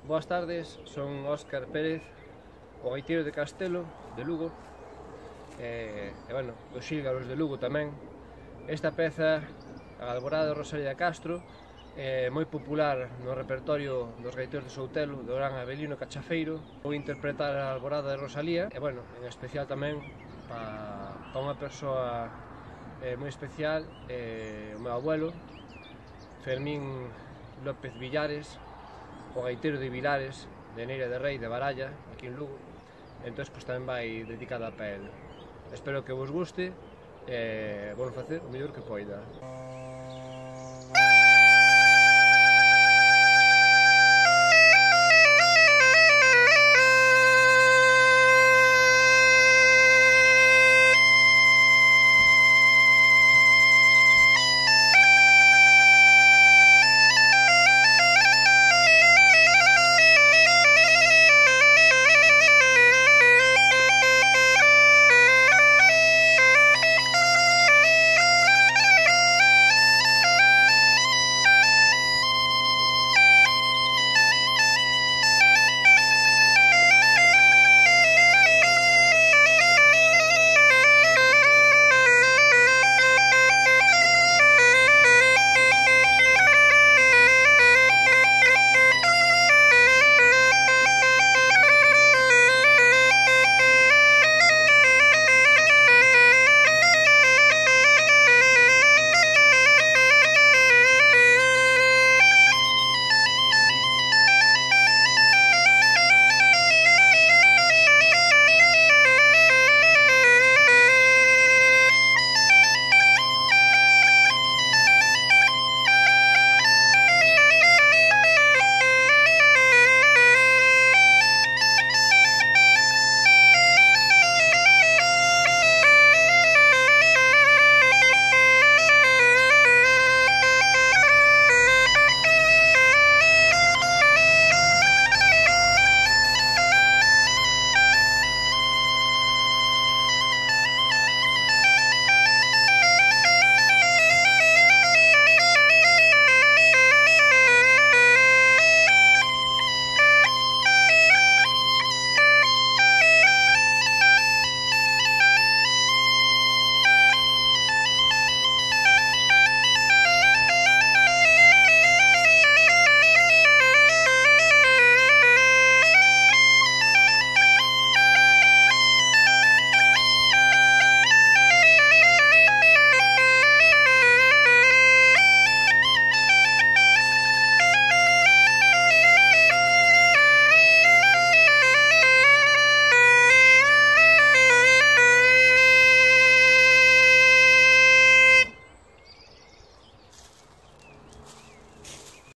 Boas tardes, son Óscar Pérez, o gaiteiro de Castelo, de Lugo, e bueno, dos Xílgaros de Lugo tamén. Esta peza, a Alborada de Rosalía de Castro, é moi popular no repertorio dos gaiteiros de Soutelo, do gran Avelino Cachafeiro. Vou interpretar a Alborada de Rosalía, e bueno, en especial tamén para unha persoa moi especial, o meu abuelo, Fermín López Villares, o gaiteiro de Vilares, de Neira de Rei, de Baralla, aquí en Lugo. Entón, pois tamén vai dedicada para ele. Espero que vos guste e vou facer o mellor que poida.